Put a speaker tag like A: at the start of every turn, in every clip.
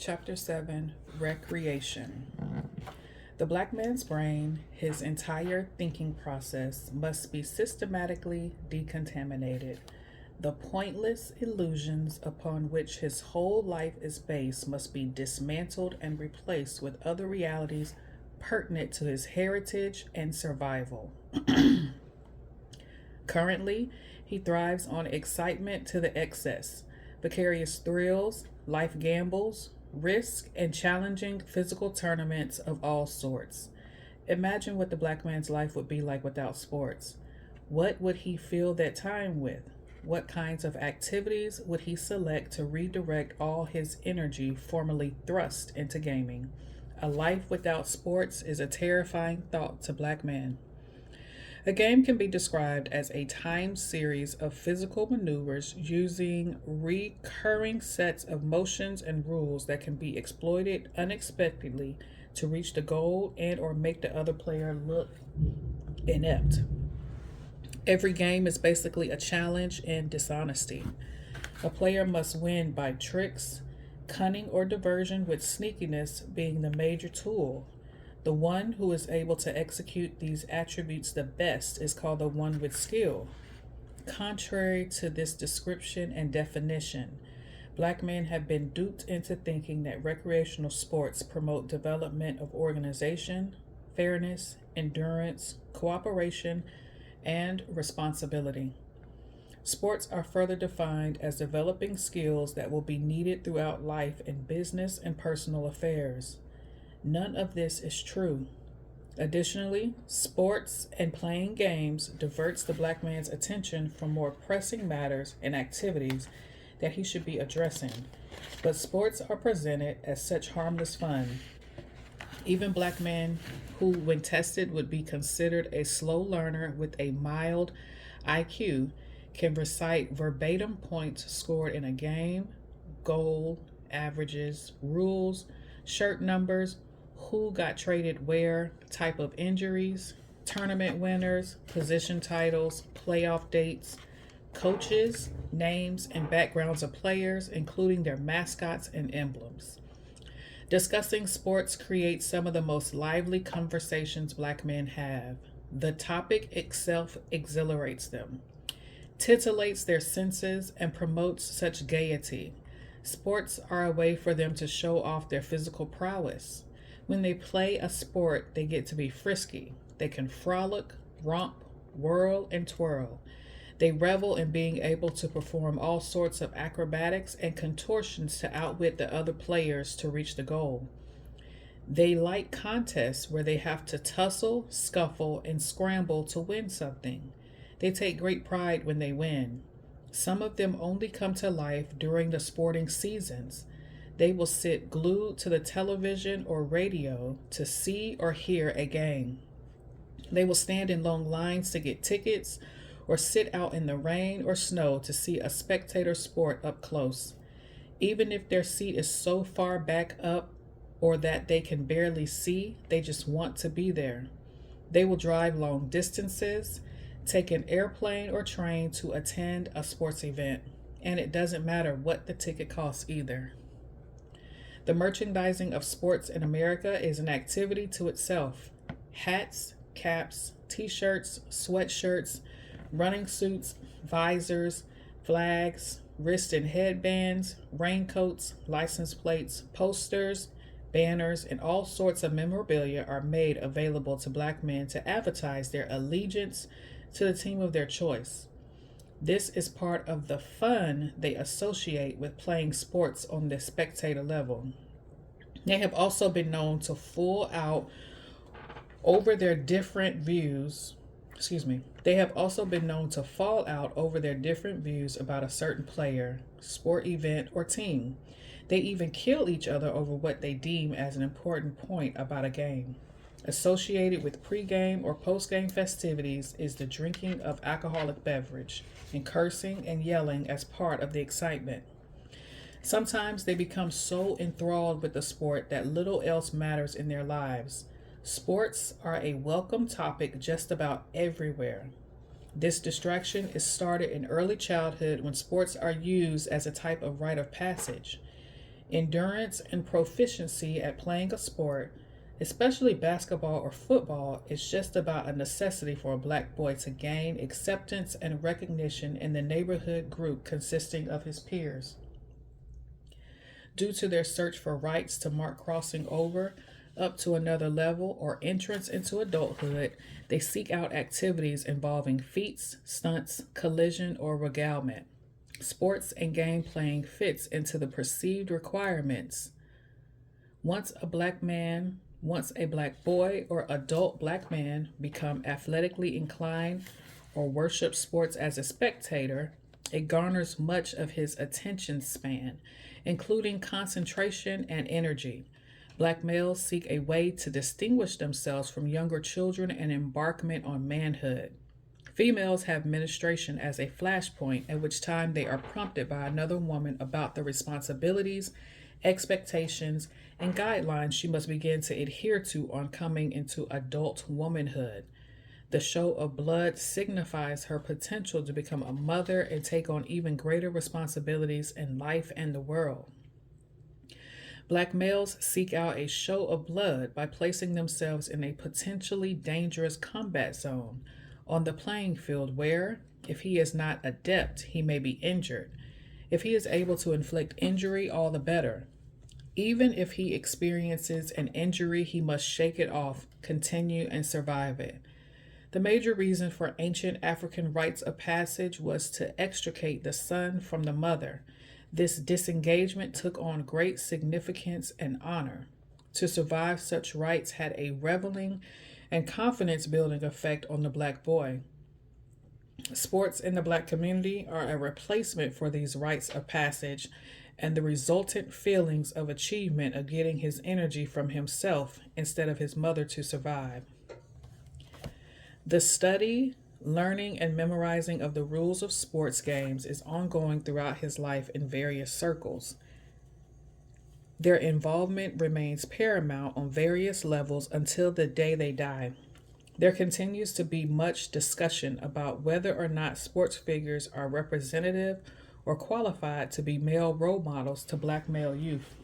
A: Chapter 7 Recreation. The black man's brain, his entire thinking process, must be systematically decontaminated. The pointless illusions upon which his whole life is based must be dismantled and replaced with other realities pertinent to his heritage and survival. Currently, he thrives on excitement to the excess, vicarious thrills, life gambles, risk, and challenging physical tournaments of all sorts. Imagine what the black man's life would be like without sports. What would he fill that time with? What kinds of activities would he select to redirect all his energy formerly thrust into gaming? A life without sports is a terrifying thought to black men. A game can be described as a timed series of physical maneuvers using recurring sets of motions and rules that can be exploited unexpectedly to reach the goal and or make the other player look inept. Every game is basically a challenge in dishonesty. A player must win by tricks, cunning, or diversion, with sneakiness being the major tool. The one who is able to execute these attributes the best is called the one with skill. Contrary to this description and definition, black men have been duped into thinking that recreational sports promote development of organization, fairness, endurance, cooperation, and responsibility. Sports are further defined as developing skills that will be needed throughout life in business and personal affairs. None of this is true. Additionally, sports and playing games diverts the black man's attention from more pressing matters and activities that he should be addressing. But sports are presented as such harmless fun. Even black men who, when tested, would be considered a slow learner with a mild IQ can recite verbatim points scored in a game, goal, averages, rules, shirt numbers, who got traded where, type of injuries, tournament winners, position titles, playoff dates, coaches, names, and backgrounds of players, including their mascots and emblems. Discussing sports creates some of the most lively conversations black men have. The topic itself exhilarates them, titillates their senses, and promotes such gaiety. Sports are a way for them to show off their physical prowess. When they play a sport, they get to be frisky. They can frolic, romp, whirl, and twirl. They revel in being able to perform all sorts of acrobatics and contortions to outwit the other players to reach the goal. They like contests where they have to tussle, scuffle, and scramble to win something. They take great pride when they win. Some of them only come to life during the sporting seasons. They will sit glued to the television or radio to see or hear a game. They will stand in long lines to get tickets or sit out in the rain or snow to see a spectator sport up close. Even if their seat is so far back up or that they can barely see, they just want to be there. They will drive long distances, take an airplane or train to attend a sports event, and it doesn't matter what the ticket costs either. The merchandising of sports in America is an activity to itself. Hats, caps, t-shirts, sweatshirts, running suits, visors, flags, wrist and headbands, raincoats, license plates, posters, banners, and all sorts of memorabilia are made available to black men to advertise their allegiance to the team of their choice. This is part of the fun they associate with playing sports on the spectator level. They have also been known to fall out over their different views about a certain player, sport event, or team. They even kill each other over what they deem as an important point about a game. Associated with pre-game or post-game festivities is the drinking of alcoholic beverage and cursing and yelling as part of the excitement. Sometimes they become so enthralled with the sport that little else matters in their lives. Sports are a welcome topic just about everywhere. This distraction is started in early childhood when sports are used as a type of rite of passage. Endurance and proficiency at playing a sport, especially basketball or football, is just about a necessity for a black boy to gain acceptance and recognition in the neighborhood group consisting of his peers. Due to their search for rights to mark crossing over up to another level or entrance into adulthood, they seek out activities involving feats, stunts, collision, or regalement. Sports and game playing fits into the perceived requirements. Once a black boy or adult black man become athletically inclined or worship sports as a spectator, it garners much of his attention span, including concentration and energy. Black males seek a way to distinguish themselves from younger children and embarkment on manhood. Females have menstruation as a flashpoint, at which time they are prompted by another woman about the responsibilities, expectations, and guidelines she must begin to adhere to on coming into adult womanhood. The show of blood signifies her potential to become a mother and take on even greater responsibilities in life and the world. Black males seek out a show of blood by placing themselves in a potentially dangerous combat zone on the playing field where, if he is not adept, he may be injured. If he is able to inflict injury, all the better. Even if he experiences an injury, he must shake it off, continue, and survive it. The major reason for ancient African rites of passage was to extricate the son from the mother. This disengagement took on great significance and honor. To survive such rites had a reveling and confidence building effect on the black boy. Sports in the black community are a replacement for these rites of passage and the resultant feelings of achievement of getting his energy from himself instead of his mother to survive. The study, learning, and memorizing of the rules of sports games is ongoing throughout his life in various circles. Their involvement remains paramount on various levels until the day they die. There continues to be much discussion about whether or not sports figures are representative or qualified to be male role models to black male youth.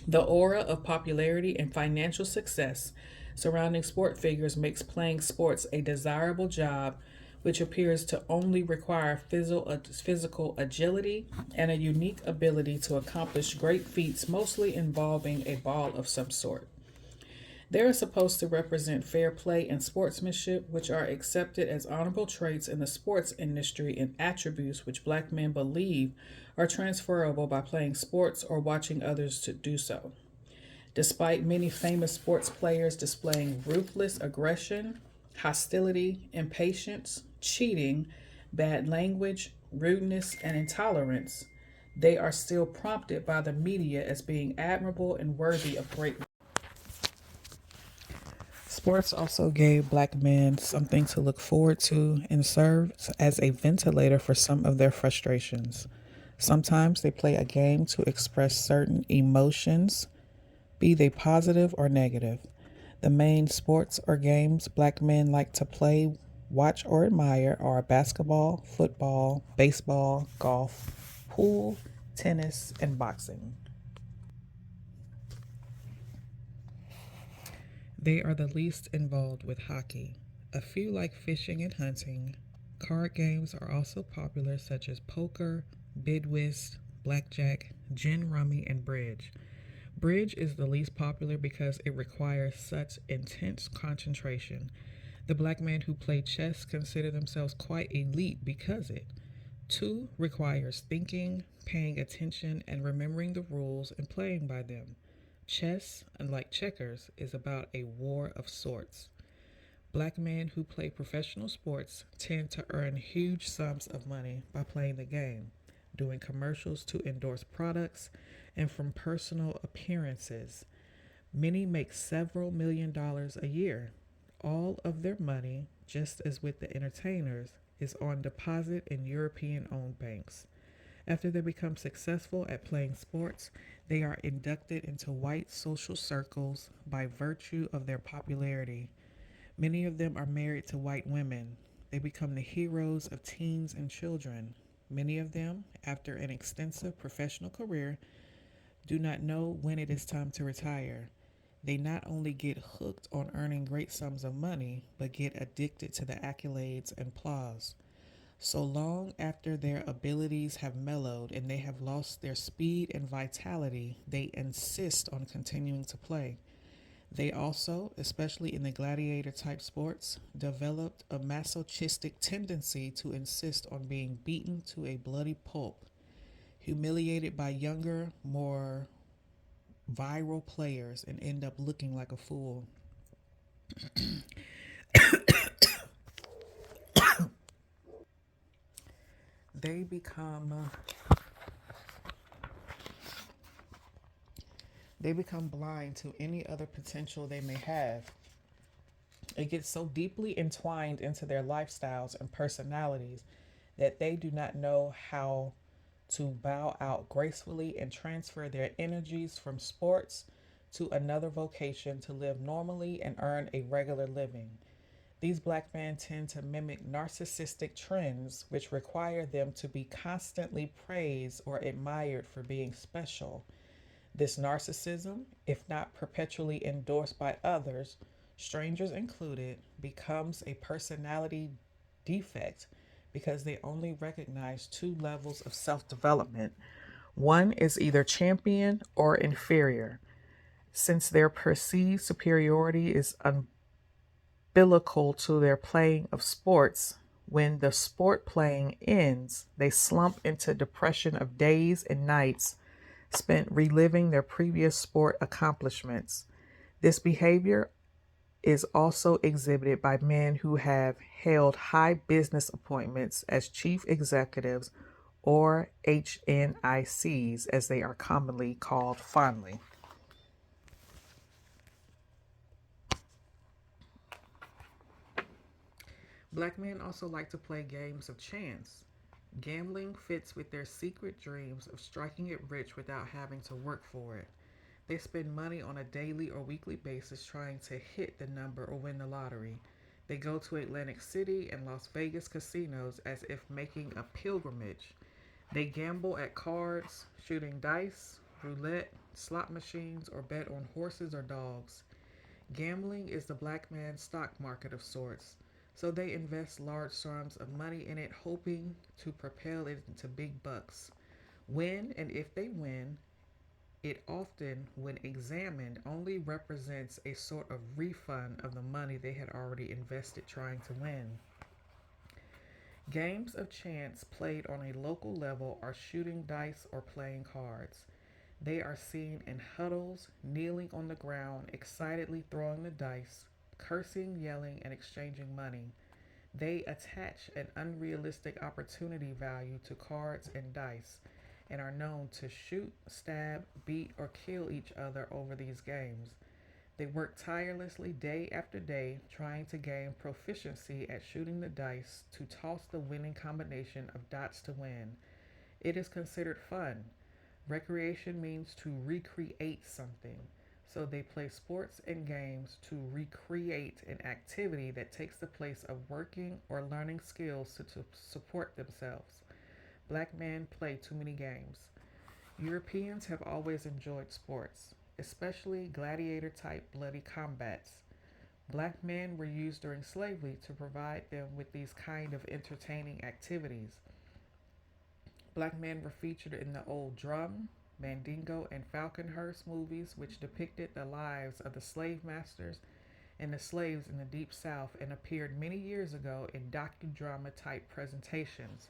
A: The aura of popularity and financial success surrounding sport figures makes playing sports a desirable job, which appears to only require physical agility and a unique ability to accomplish great feats, mostly involving a ball of some sort. They are supposed to represent fair play and sportsmanship, which are accepted as honorable traits in the sports industry and attributes which black men believe are transferable by playing sports or watching others to do so. Despite many famous sports players displaying ruthless aggression, hostility, impatience, cheating, bad language, rudeness, and intolerance, they are still prompted by the media as being admirable and worthy of great. Sports also gave black men something to look forward to and served as a ventilator for some of their frustrations. Sometimes they play a game to express certain emotions, be they positive or negative. The main sports or games black men like to play, watch, or admire are basketball, football, baseball, golf, pool, tennis, and boxing. They are the least involved with hockey. A few like fishing and hunting. Card games are also popular, such as poker, bid whist, blackjack, gin rummy, and bridge. Bridge is the least popular because it requires such intense concentration. The black men who play chess consider themselves quite elite because it, too, requires thinking, paying attention, and remembering the rules and playing by them. Chess, unlike checkers, is about a war of sorts. Black men who play professional sports tend to earn huge sums of money by playing the game, doing commercials to endorse products, and from personal appearances. Many make several $1 million a year. All of their money, just as with the entertainers, is on deposit in European owned banks. After they become successful at playing sports, they are inducted into white social circles by virtue of their popularity. Many of them are married to white women. They become the heroes of teens and children. Many of them, after an extensive professional career, do not know when it is time to retire. They not only get hooked on earning great sums of money, but get addicted to the accolades and applause. So long after their abilities have mellowed and they have lost their speed and vitality, they insist on continuing to play. They also, especially in the gladiator type sports, developed a masochistic tendency to insist on being beaten to a bloody pulp, humiliated by younger, more viral players, and end up looking like a fool. They become they become blind to any other potential they may have. It gets so deeply entwined into their lifestyles and personalities that they do not know how to bow out gracefully and transfer their energies from sports to another vocation to live normally and earn a regular living. These black men tend to mimic narcissistic trends, which require them to be constantly praised or admired for being special. This narcissism, if not perpetually endorsed by others, strangers included, becomes a personality defect because they only recognize two levels of self development. One is either champion or inferior. Since their perceived superiority is umbilical to their playing of sports, when the sport playing ends, they slump into depression of days and nights spent reliving their previous sport accomplishments. This behavior is also exhibited by men who have held high business appointments as chief executives or HNICs, as they are commonly called fondly. Black men also like to play games of chance. Gambling fits with their secret dreams of striking it rich without having to work for it. They spend money on a daily or weekly basis trying to hit the number or win the lottery. They go to Atlantic City and Las Vegas casinos as if making a pilgrimage. They gamble at cards, shooting dice, roulette, slot machines, or bet on horses or dogs. Gambling is the black man's stock market of sorts, so they invest large sums of money in it, hoping to propel it into big bucks. When and if they win, it often, when examined, only represents a sort of refund of the money they had already invested trying to win. Games of chance played on a local level are shooting dice or playing cards. They are seen in huddles, kneeling on the ground, excitedly throwing the dice, cursing, yelling, and exchanging money. They attach an unrealistic opportunity value to cards and dice and are known to shoot, stab, beat, or kill each other over these games. They work tirelessly day after day trying to gain proficiency at shooting the dice to toss the winning combination of dots to win. It is considered fun. Recreation means to recreate something. So they play sports and games to recreate an activity that takes the place of working or learning skills to support themselves. Black men play too many games. Europeans have always enjoyed sports, especially gladiator type bloody combats. Black men were used during slavery to provide them with these kind of entertaining activities. Black men were featured in the old Drum, Mandingo, and Falconhurst movies, which depicted the lives of the slave masters and the slaves in the Deep South and appeared many years ago in docudrama type presentations.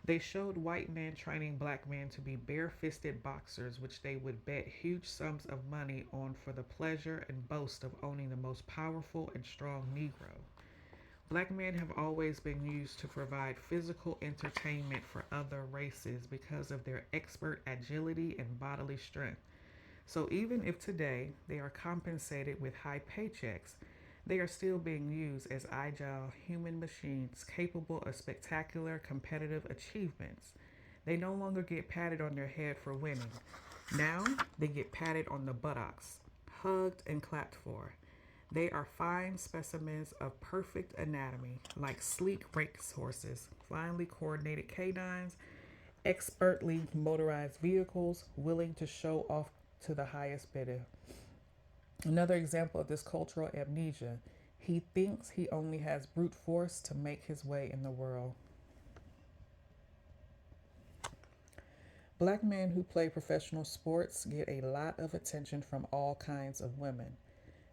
A: They showed white men training black men to be bare fisted boxers, which they would bet huge sums of money on for the pleasure and boast of owning the most powerful and strong Negro. Black men have always been used to provide physical entertainment for other races because of their expert agility and bodily strength. So even if today they are compensated with high paychecks, they are still being used as agile human machines capable of spectacular competitive achievements. They no longer get patted on their head for winning. Now they get patted on the buttocks, hugged and clapped for. They are fine specimens of perfect anatomy, like sleek race horses, finely coordinated canines, expertly motorized vehicles, willing to show off to the highest bidder. Another example of this cultural amnesia: he thinks he only has brute force to make his way in the world. Black men who play professional sports get a lot of attention from all kinds of women.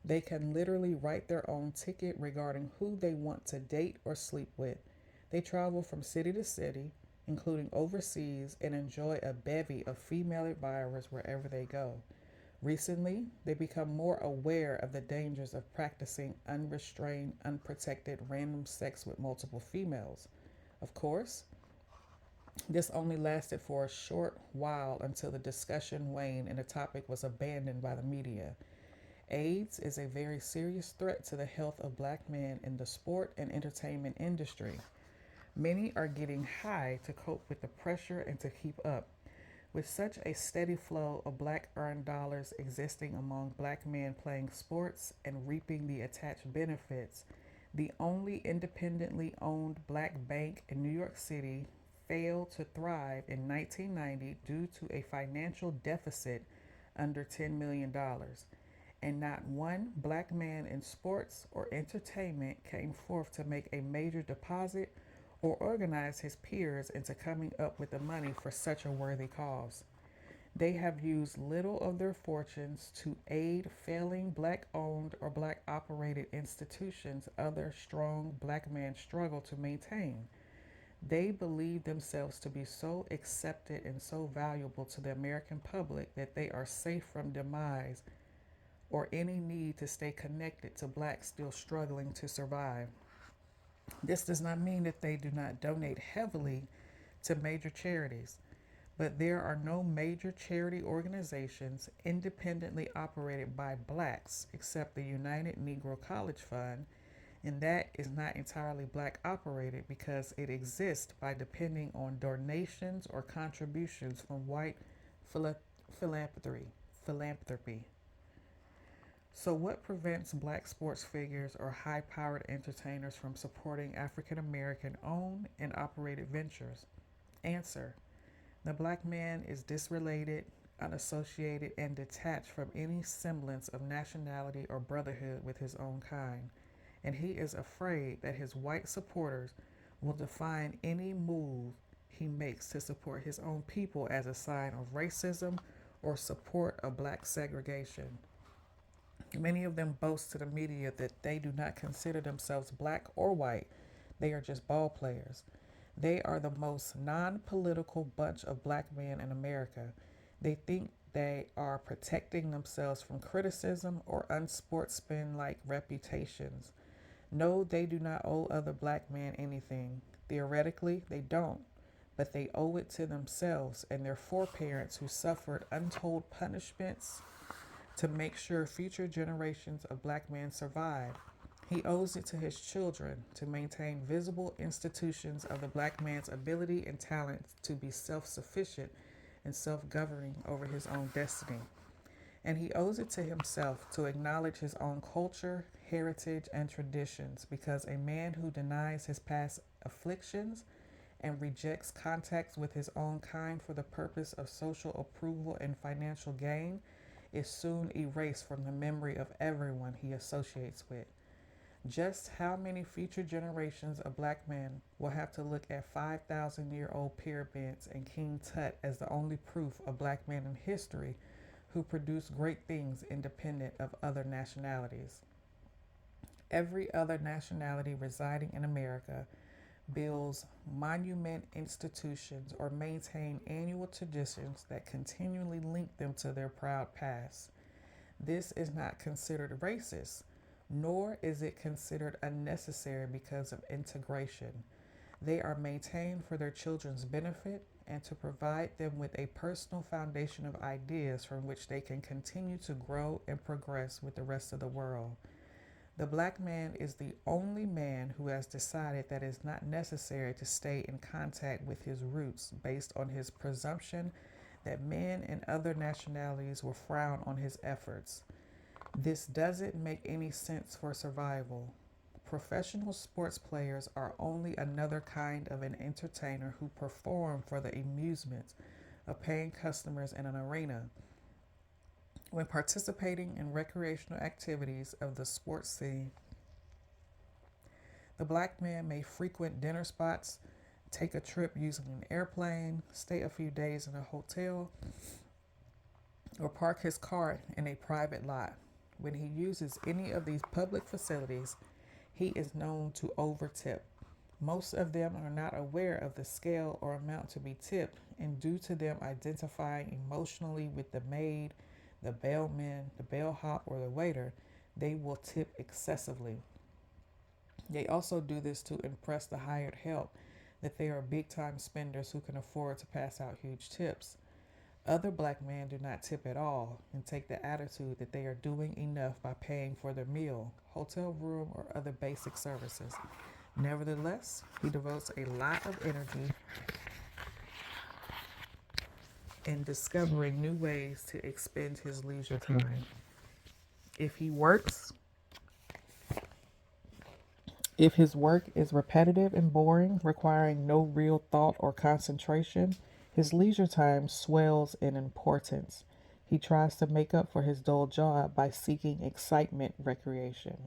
A: They can literally write their own ticket regarding who they want to date or sleep with. They travel from city to city, including overseas, and enjoy a bevy of female admirers wherever they go. Recently, they become more aware of the dangers of practicing unrestrained, unprotected, random sex with multiple females. Of course, this only lasted for a short while until the discussion waned and the topic was abandoned by the media. AIDS is a very serious threat to the health of black men in the sport and entertainment industry. Many are getting high to cope with the pressure and to keep up. With such a steady flow of black earned dollars existing among black men playing sports and reaping the attached benefits, the only independently owned black bank in New York City failed to thrive in 1990 due to a financial deficit under $10 million. And not one black man in sports or entertainment came forth to make a major deposit or organize his peers into coming up with the money for such a worthy cause. They have used little of their fortunes to aid failing black owned or black operated institutions other strong black men struggle to maintain. They believe themselves to be so accepted and so valuable to the American public that they are safe from demise or any need to stay connected to blacks still struggling to survive. This does not mean that they do not donate heavily to major charities, but there are no major charity organizations independently operated by blacks except the United Negro College Fund, and that is not entirely black operated because it exists by depending on donations or contributions from white philanthropy. philanthropy. So, what prevents black sports figures or high powered entertainers from supporting African American owned and operated ventures? Answer: the black man is disrelated, unassociated, and detached from any semblance of nationality or brotherhood with his own kind, and he is afraid that his white supporters will define any move he makes to support his own people as a sign of racism or support of black segregation. Many of them boast to the media that they do not consider themselves black or white, they are just ball players. They are the most non political bunch of black men in America. They think they are protecting themselves from criticism or unsportsmanlike reputations. No, they do not owe other black men anything. Theoretically, they don't, but they owe it to themselves and their foreparents who suffered untold punishments to make sure future generations of black men survive. He owes it to his children to maintain visible institutions of the black man's ability and talent to be self sufficient and self governing over his own destiny. And he owes it to himself to acknowledge his own culture, heritage, and traditions because a man who denies his past afflictions and rejects contact with his own kind for the purpose of social approval and financial gain is soon erased from the memory of everyone he associates with. Just how many future generations of black men will have to look at 5,000-year-old pyramids and King Tut as the only proof of black men in history who produced great things independent of other nationalities? Every other nationality residing in America builds monument institutions or maintain annual traditions that continually link them to their proud past. This is not considered racist, nor is it considered unnecessary because of integration. They are maintained for their children's benefit and to provide them with a personal foundation of ideas from which they can continue to grow and progress with the rest of the world. The black man is the only man who has decided that it is not necessary to stay in contact with his roots based on his presumption that men in other nationalities will frown on his efforts. This doesn't make any sense for survival. Professional sports players are only another kind of an entertainer who perform for the amusement of paying customers in an arena. When participating in recreational activities of the sports scene, the black man may frequent dinner spots, take a trip using an airplane, stay a few days in a hotel, or park his car in a private lot. When he uses any of these public facilities, he is known to overtip. Most of them are not aware of the scale or amount to be tipped, and due to them identifying emotionally with the maid, the bellman, the bellhop, or the waiter, they will tip excessively. They also do this to impress the hired help that they are big time spenders who can afford to pass out huge tips. Other black men do not tip at all and take the attitude that they are doing enough by paying for their meal, hotel room, or other basic services. Nevertheless, he devotes a lot of energy in discovering new ways to expend his leisure time. If he works, if his work is repetitive and boring, requiring no real thought or concentration, his leisure time swells in importance. He tries to make up for his dull job by seeking exciting recreation.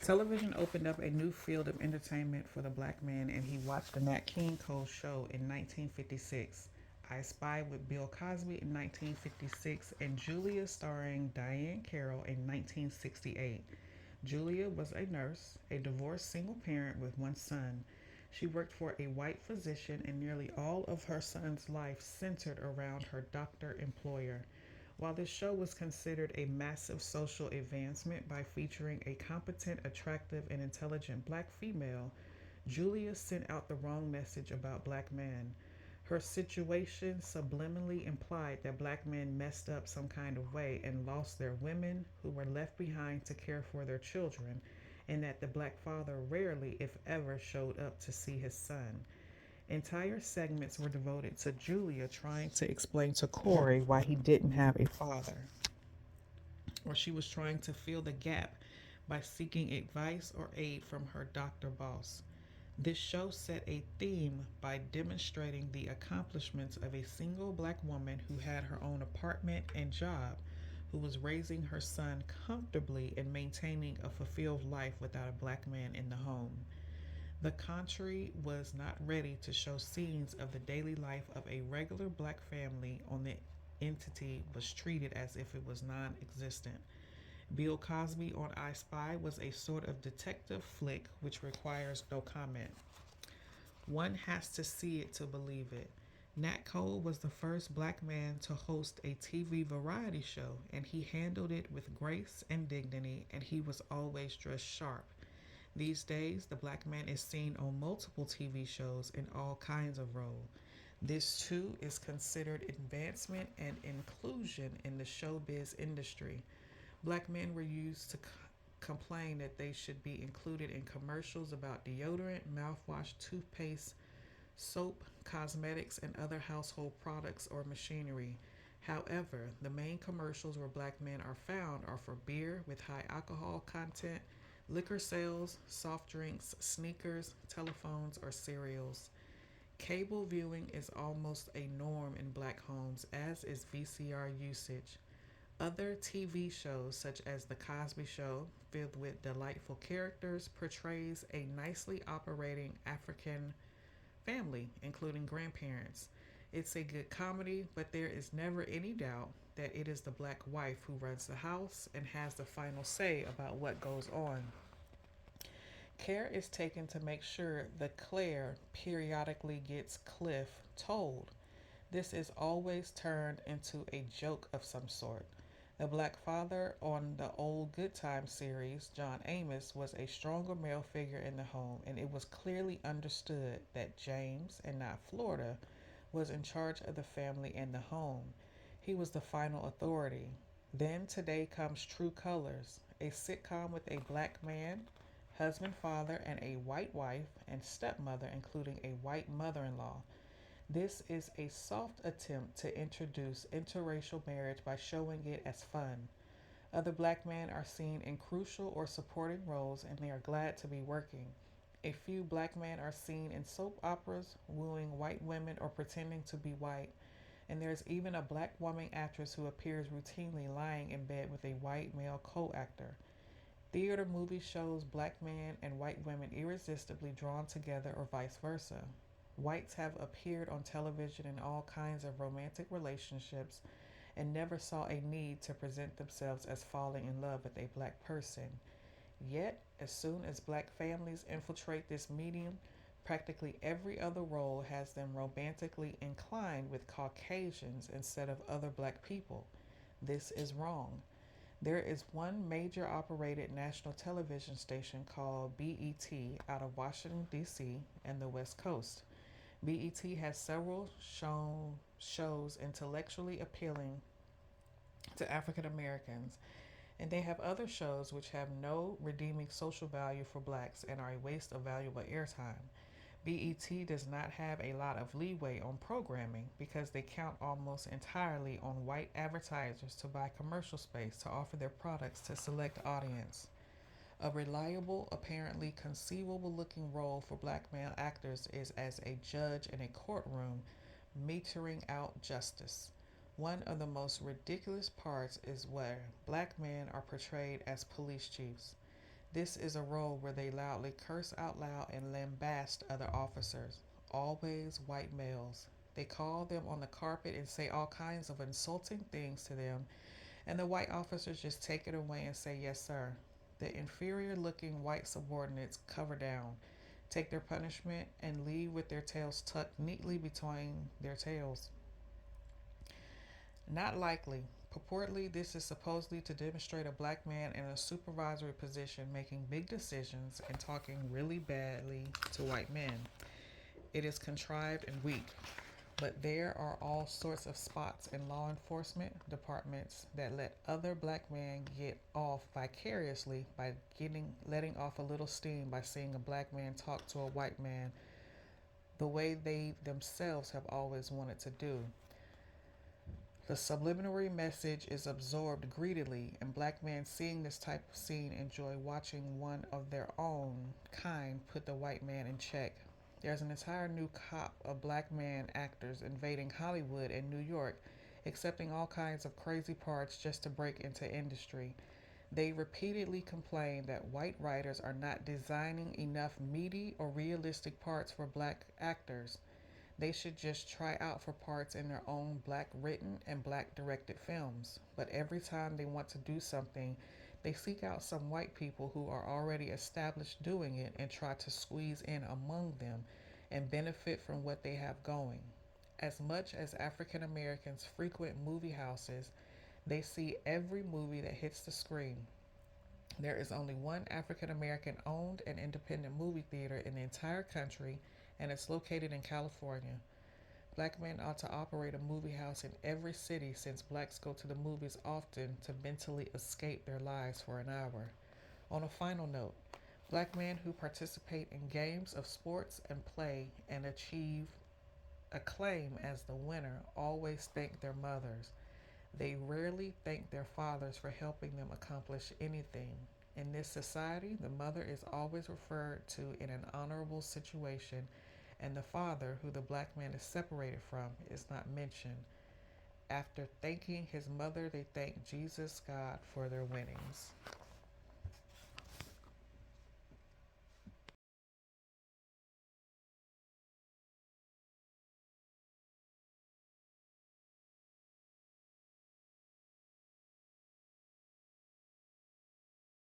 A: Television opened up a new field of entertainment for the black man, and he watched the Nat King Cole show in 1956. I Spy with Bill Cosby in 1956, and Julia starring Diahann Carroll in 1968. Julia was a nurse, a divorced single parent with one son. She worked for a white physician, and nearly all of her son's life centered around her doctor employer. While this show was considered a massive social advancement by featuring a competent, attractive, and intelligent black female, Julia sent out the wrong message about black men. Her situation subliminally implied that black men messed up some kind of way and lost their women who were left behind to care for their children, and that the black father rarely, if ever, showed up to see his son. Entire segments were devoted to Julia trying to explain to Corey why he didn't have a father, or she was trying to fill the gap by seeking advice or aid from her doctor boss. This show set a theme by demonstrating the accomplishments of a single black woman who had her own apartment and job, who was raising her son comfortably and maintaining a fulfilled life without a black man in the home. The country was not ready to show scenes of the daily life of a regular black family on the entity was treated as if it was non existent. Bill Cosby on I Spy was a sort of detective flick which requires no comment. One has to see it to believe it. Nat Cole was the first black man to host a TV variety show, and he handled it with grace and dignity, and he was always dressed sharp. These days, the black man is seen on multiple TV shows in all kinds of roles. This too is considered advancement and inclusion in the showbiz industry. Black men were used to complain that they should be included in commercials about deodorant, mouthwash, toothpaste, soap, cosmetics, and other household products or machinery. However, the main commercials where black men are found are for beer with high alcohol content, liquor sales, soft drinks, sneakers, telephones, or cereals. Cable viewing is almost a norm in black homes, as is VCR usage. Other TV shows, such as The Cosby Show, filled with delightful characters, portrays a nicely operating African family, including grandparents. It's a good comedy, but there is never any doubt that it is the black wife who runs the house and has the final say about what goes on. Care is taken to make sure the Claire periodically gets Cliff told. This is always turned into a joke of some sort. The black father on the old Good Time series, John Amos, was a stronger male figure in the home, and it was clearly understood that James, and not Florida, was in charge of the family and the home. He was the final authority. Then today comes True Colors, a sitcom with a black man, husband, father, and a white wife and stepmother, including a white mother in law. This is a soft attempt to introduce interracial marriage by showing it as fun. Other black men are seen in crucial or supporting roles and they are glad to be working. A few black men are seen in soap operas, wooing white women or pretending to be white, and there's even a black woman actress who appears routinely lying in bed with a white male co actor. Theater movie shows black men and white women irresistibly drawn together or vice versa. Whites have appeared on television in all kinds of romantic relationships and never saw a need to present themselves as falling in love with a black person. Yet, as soon as black families infiltrate this medium, practically every other role has them romantically inclined with Caucasians instead of other black people. This is wrong. There is one major operated national television station called BET out of Washington, D.C. and the West Coast. BET has several shows intellectually appealing to African Americans, and they have other shows which have no redeeming social value for blacks and are a waste of valuable airtime. BET does not have a lot of leeway on programming because they count almost entirely on white advertisers to buy commercial space to offer their products to select audience. A reliable, apparently conceivable looking role for black male actors is as a judge in a courtroom metering out justice. One of the most ridiculous parts is where black men are portrayed as police chiefs. This is a role where they loudly curse out loud and lambast other officers, always white males. They call them on the carpet and say all kinds of insulting things to them, and the white officers just take it away and say, "Yes, sir." The inferior looking white subordinates cover down, take their punishment, and leave with their tails tucked neatly between their tails. Not likely. Purportedly, this is supposedly to demonstrate a black man in a supervisory position making big decisions and talking really badly to white men. It is contrived and weak, but there are all sorts of spots in law enforcement departments that let other black men get off vicariously by letting off a little steam by seeing a black man talk to a white man the way they themselves have always wanted to do. The subliminary message is absorbed greedily, and black men seeing this type of scene enjoy watching one of their own kind put the white man in check. There's an entire new crop of black man actors invading Hollywood and New York, accepting all kinds of crazy parts just to break into industry. They repeatedly complain that white writers are not designing enough meaty or realistic parts for black actors. They should just try out for parts in their own black written and black directed films. But every time they want to do something, they seek out some white people who are already established doing it and try to squeeze in among them and benefit from what they have going. As much as African Americans frequent movie houses, they see every movie that hits the screen. There is only one African American owned and independent movie theater in the entire country, and it's located in California. Black men ought to operate a movie house in every city since blacks go to the movies often to mentally escape their lives for an hour. On a final note, black men who participate in games of sports and play and achieve acclaim as the winner always thank their mothers. They rarely thank their fathers for helping them accomplish anything. In this society, the mother is always referred to in an honorable situation, and the father, who the black man is separated from, is not mentioned. After thanking his mother, they thank Jesus God for their winnings.